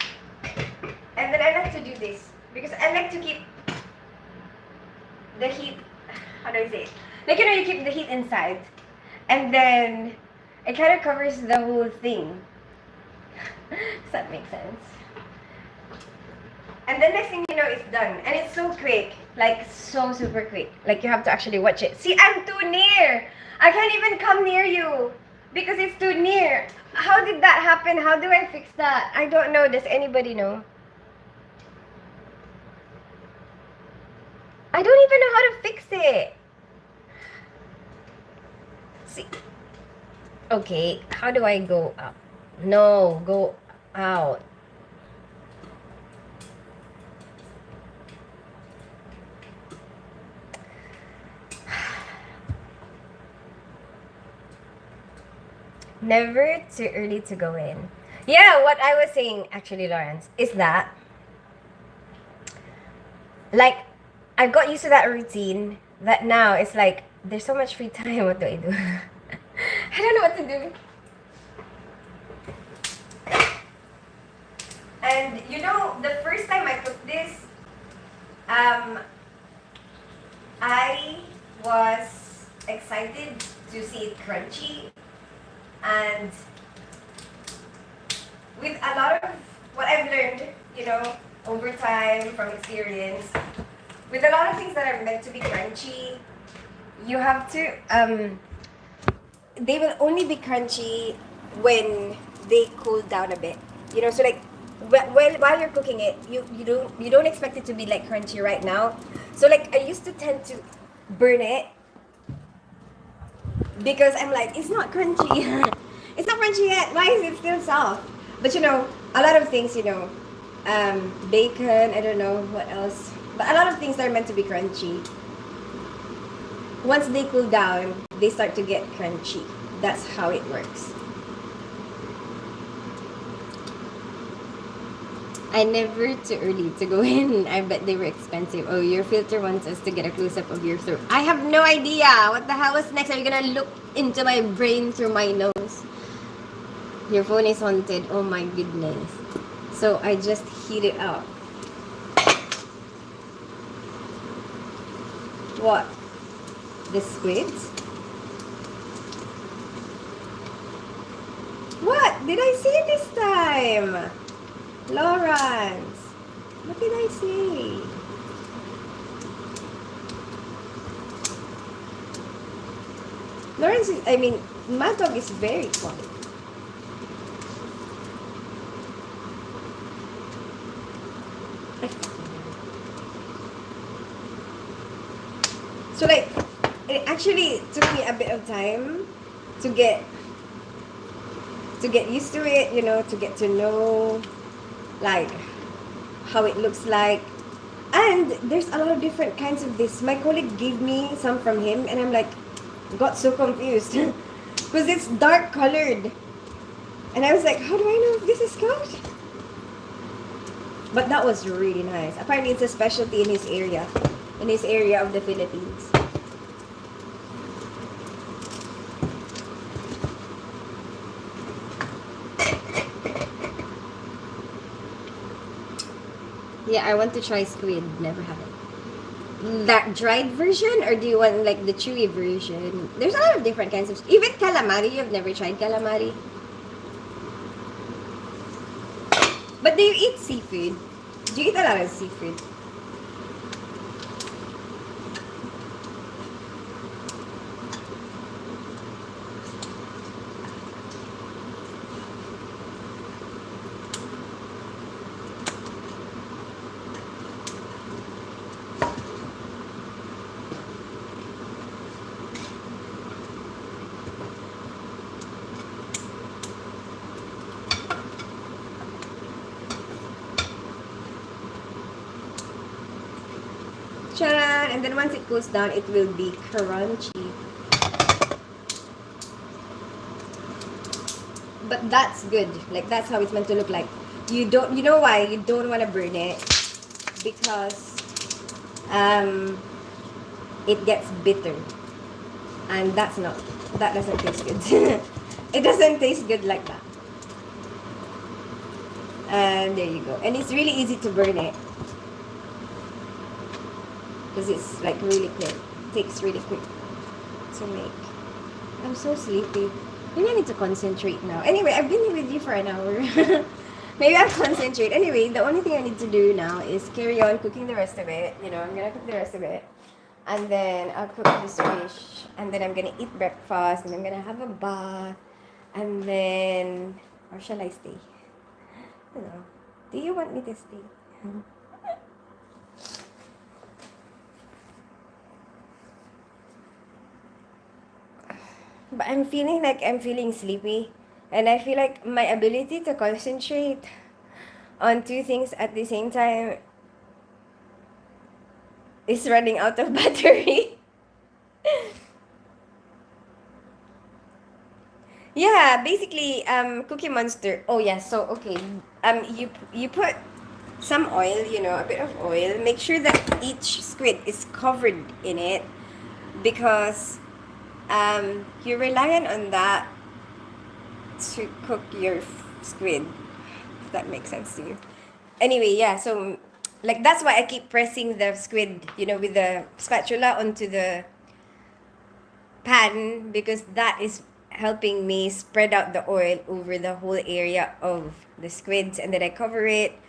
And then I like to do this because I like to keep the heat, how do I say it? Like, you know, you keep the heat inside. And then it kind of covers the whole thing. Does that make sense? And the next thing you know, it's done. And it's so quick. Like, so super quick. Like, you have to actually watch it. See, I'm too near. I can't even come near you. Because it's too near. How did that happen? How do I fix that? I don't know. Does anybody know? I don't even know how to fix it. See. Okay, how do I go up? No, go out. Never too early to go in. Yeah, what I was saying actually, Lawrence, is that like I got used to that routine that now it's like there's so much free time. What do I do? I don't know what to do. And you know, the first time I cooked this, um, I was excited to see it crunchy, and with a lot of what I've learned, you know, over time from experience, with a lot of things that are meant to be crunchy, you have to they will only be crunchy when they cool down a bit. You know, so like while you're cooking it, you don't expect it to be like crunchy right now. So like I used to tend to burn it because I'm like, it's not crunchy. It's not crunchy yet. Why is it still soft? But you know, a lot of things, you know, bacon, I don't know what else. But a lot of things that are meant to be crunchy. Once they cool down, they start to get crunchy. That's how it works. I never too early to go in. I bet they were expensive. Oh, your filter wants us to get a close up of your throat. I have no idea. What the hell was next? Are you gonna look into my brain through my nose? Your phone is haunted. Oh my goodness. So I just heat it up. What? The squids? What did I say this time? Lawrence, what did I say? Lawrence, I mean, Mad Dog is very quiet. So like, it actually took me a bit of time to get used to it, you know, to get to know like how it looks like. And there's a lot of different kinds of this. My colleague gave me some from him, and I'm like, got so confused because it's dark colored, and I was like, how do I know if this is cooked? But that was really nice. Apparently, it's a specialty in his area of the Philippines. Yeah, I want to try squid. Never have it. That dried version, or do you want like the chewy version? There's a lot of different kinds of. Even calamari, you've never tried calamari. But do you eat seafood? Do you eat a lot of seafood? Charan! And then once it cools down, it will be crunchy. But that's good. Like that's how it's meant to look like. You know why you don't want to burn it? Because um it gets bitter. And that doesn't taste good. It doesn't taste good like that. And there you go. And it's really easy to burn it. Because it's like really quick. It takes really quick to make. I'm so sleepy. Maybe I need to concentrate now. Anyway, I've been here with you for an hour. Maybe I'll concentrate. Anyway, the only thing I need to do now is carry on cooking the rest of it. You know, I'm gonna cook the rest of it. And then I'll cook this fish. And then I'm gonna eat breakfast. And I'm gonna have a bath. And then, or shall I stay? I don't know. Do you want me to stay? But I'm feeling sleepy. And I feel like my ability to concentrate on two things at the same time is running out of battery. Yeah, basically, Cookie Monster. Oh yeah, so okay, you put some oil, a bit of oil. Make sure that each squid is covered in it because you're reliant on that to cook your squid. If that makes sense to you. Anyway, yeah. So, like that's why I keep pressing the squid, with the spatula onto the pan because that is helping me spread out the oil over the whole area of the squids, and then I cover it,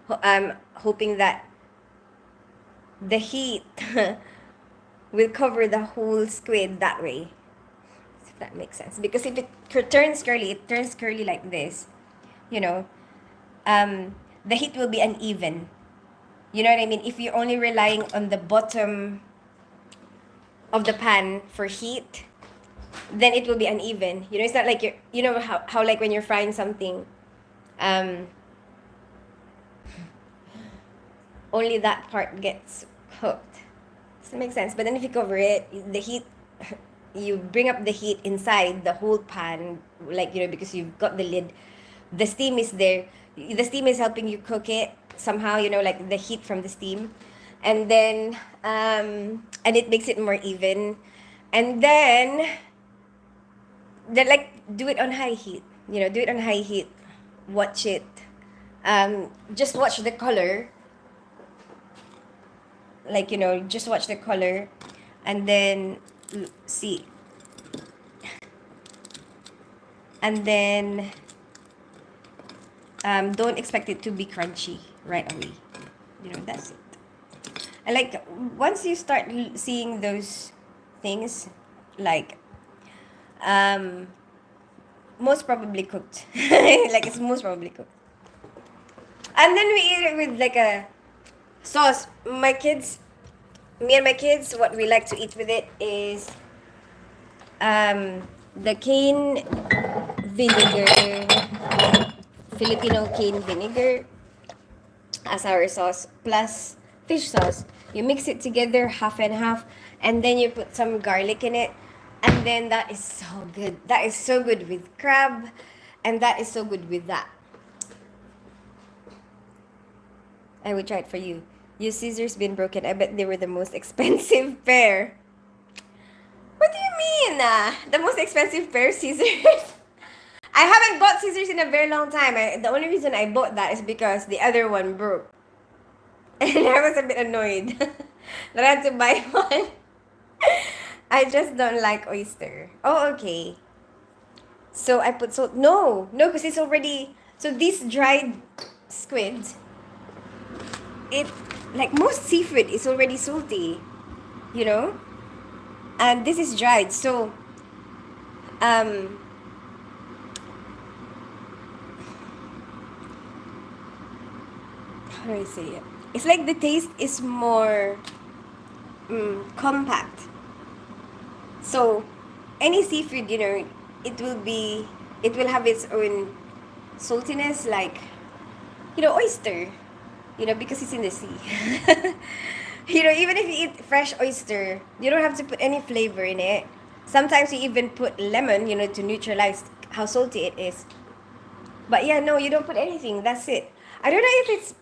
hoping that the heat will cover the whole squid that way. If that makes sense, because if it turns curly like this, you know, the heat will be uneven. You know what I mean? If you're only relying on the bottom of the pan for heat, then it will be uneven. It's not like how like when you're frying something, um, only that part gets cooked. Does that make sense? But then if you cover it, the heat, you bring up the heat inside the whole pan, like, because you've got the lid, the steam is there. The steam is helping you cook it somehow, like the heat from the steam. And then, and it makes it more even. And then like, do it on high heat. Do it on high heat. Watch it. Just watch the color, like, just watch the color, and then see, and then don't expect it to be crunchy right away. That's it. And like, once you start seeing those things, like, um most probably cooked, like it's most probably cooked, and then we eat it with like a sauce. Me and my kids, what we like to eat with it is the cane vinegar, Filipino cane vinegar as our sauce plus fish sauce. You mix it together half and half, and then you put some garlic in it, and then that is so good. That is so good with crab, and that is so good with that. I would try it for you. Your scissors been broken. I bet they were the most expensive pair. What do you mean? The most expensive pair of scissors? I haven't bought scissors in a very long time. The only reason I bought that is because the other one broke. And I was a bit annoyed that I had to buy one. I just don't like oyster. Oh, okay. So I put salt. No, because it's already. So these dried squid, it, like most seafood, is already salty, you know? And this is dried. So, um, how do I say it? It's like the taste is more compact. So, any seafood, it will be, it will have its own saltiness, like, oyster, because it's in the sea. Even if you eat fresh oyster, you don't have to put any flavor in it. Sometimes you even put lemon, to neutralize how salty it is. But yeah, no, you don't put anything. That's it. I don't know if it's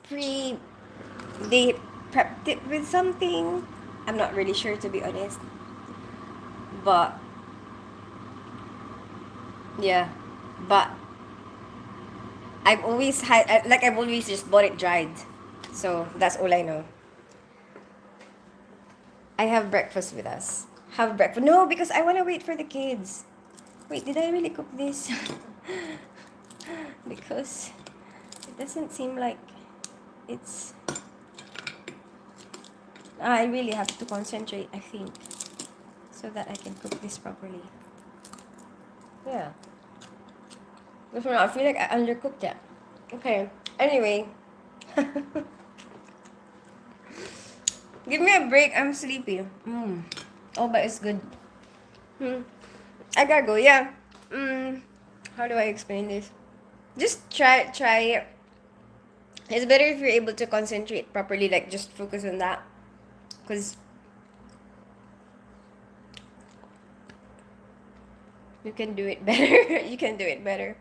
they prepped it with something. I'm not really sure, to be honest. But yeah, but I've always just bought it dried. So that's all I know. I have breakfast with us. Have breakfast. No, because I want to wait for the kids. Wait, did I really cook this? Because it doesn't seem like it's. I really have to concentrate, I think, so that I can cook this properly. Yeah. Because I feel like I undercooked it. Okay. Anyway. Give me a break. I'm sleepy. Oh, but it's good. I gotta go. Yeah. How do I explain this? Just try it. It's better if you're able to concentrate properly. Like, just focus on that. Because You can do it better. You can do it better.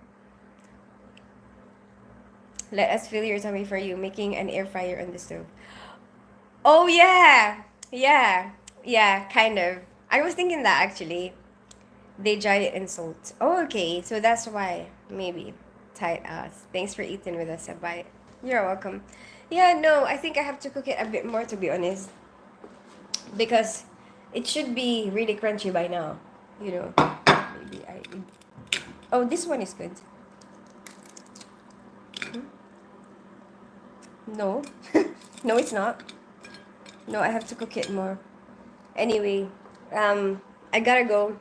Let us fill your tummy for you, making an air fryer on the stove. Oh yeah, yeah, yeah, kind of. I was thinking that actually. They dried it in salt. Oh, okay. So that's why. Maybe. Tight ass. Thanks for eating with us. Bye. You're welcome. Yeah, no, I think I have to cook it a bit more to be honest. Because it should be really crunchy by now. You know. Maybe I. Oh, this one is good. No. No, it's not. No, I have to cook it more. Anyway, I gotta go.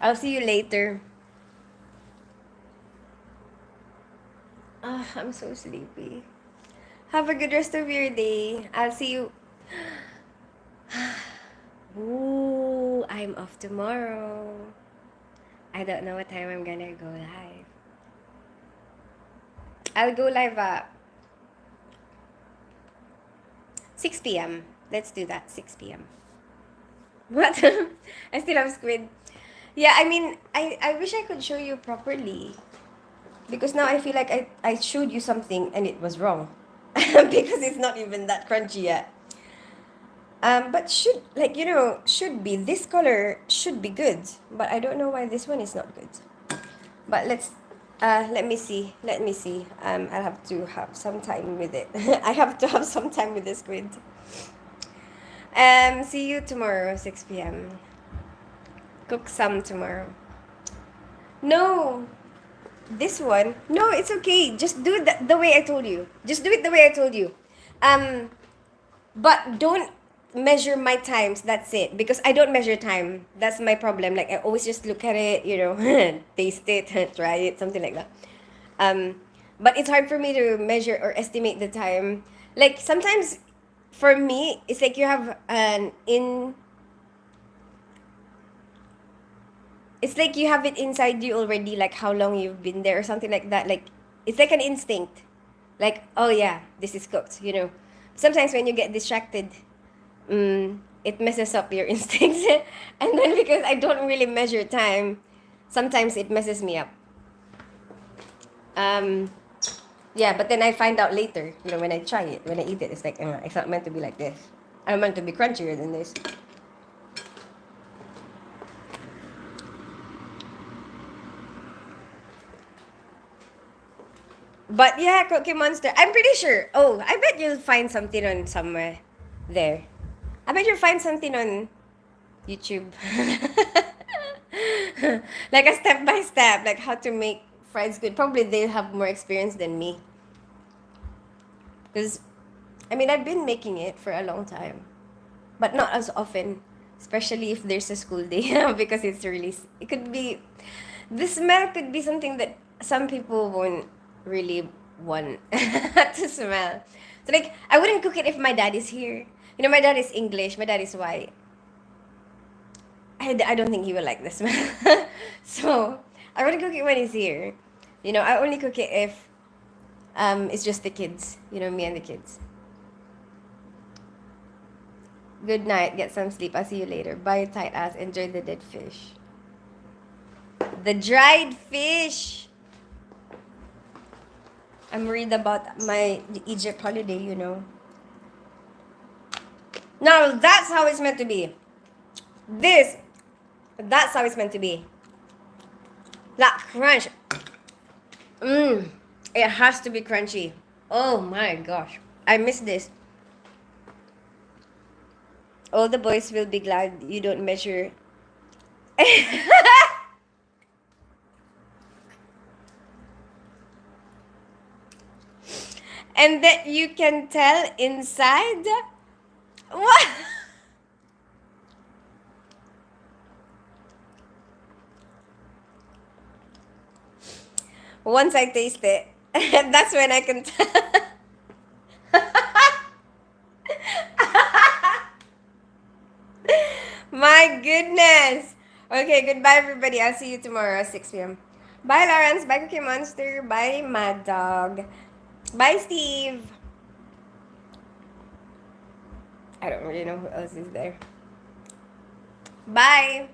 I'll see you later. Ah, I'm so sleepy. Have a good rest of your day. I'll see you. Ooh, I'm off tomorrow. I don't know what time I'm gonna go live. I'll go live at 6 p.m. Let's do that, 6 p.m. What? I still have squid. Yeah, I mean, I wish I could show you properly. Because now I feel like I showed you something and it was wrong. Because it's not even that crunchy yet. But should, like, should be, this color should be good. But I don't know why this one is not good. But let me see. Let me see. I'll have to have some time with it. I have to have some time with the squid. See you tomorrow, 6 p.m. Cook some tomorrow. No, this one. No, it's okay. Just do it the way I told you. Just do it the way I told you. But don't measure my times. That's it. Because I don't measure time. That's my problem. Like I always just look at it, taste it, try it, something like that. But it's hard for me to measure or estimate the time. Like sometimes, for me, it's like you have it's like you have it inside you already, like how long you've been there or something like that. Like it's like an instinct. Like, oh yeah, this is cooked. Sometimes when you get distracted, it messes up your instincts. And then because I don't really measure time, sometimes it messes me up. Yeah, but then I find out later, when I try it, when I eat it, it's like, it's not meant to be like this. I'm meant to be crunchier than this. But yeah, Cookie Monster. I'm pretty sure. Oh, I bet you'll find something on somewhere there. I bet you'll find something on YouTube. Like a step by step, like how to make fries good. Probably they'll have more experience than me. Because, I mean, I've been making it for a long time. But not as often. Especially if there's a school day. Because it could be, the smell could be something that some people won't really want to smell. So like, I wouldn't cook it if my dad is here. My dad is English, my dad is white. I don't think he will like the smell. So I wouldn't cook it when he's here. I only cook it if it's just the kids. Me and the kids. Good night. Get some sleep. I'll see you later. Bye, tight ass. Enjoy the dead fish. The dried fish. I'm worried about my Egypt holiday. Now, that's how it's meant to be. That's how it's meant to be. That crunch. It has to be crunchy. Oh my gosh. I miss this. All the boys will be glad you don't measure. And that you can tell inside. What? Once I taste it, that's when I can tell. My goodness. Okay, goodbye everybody. I'll see you tomorrow at 6 p.m. Bye Lawrence. Bye Cookie Monster. Bye Mad Dog. Bye Steve. I don't really know who else is there. Bye.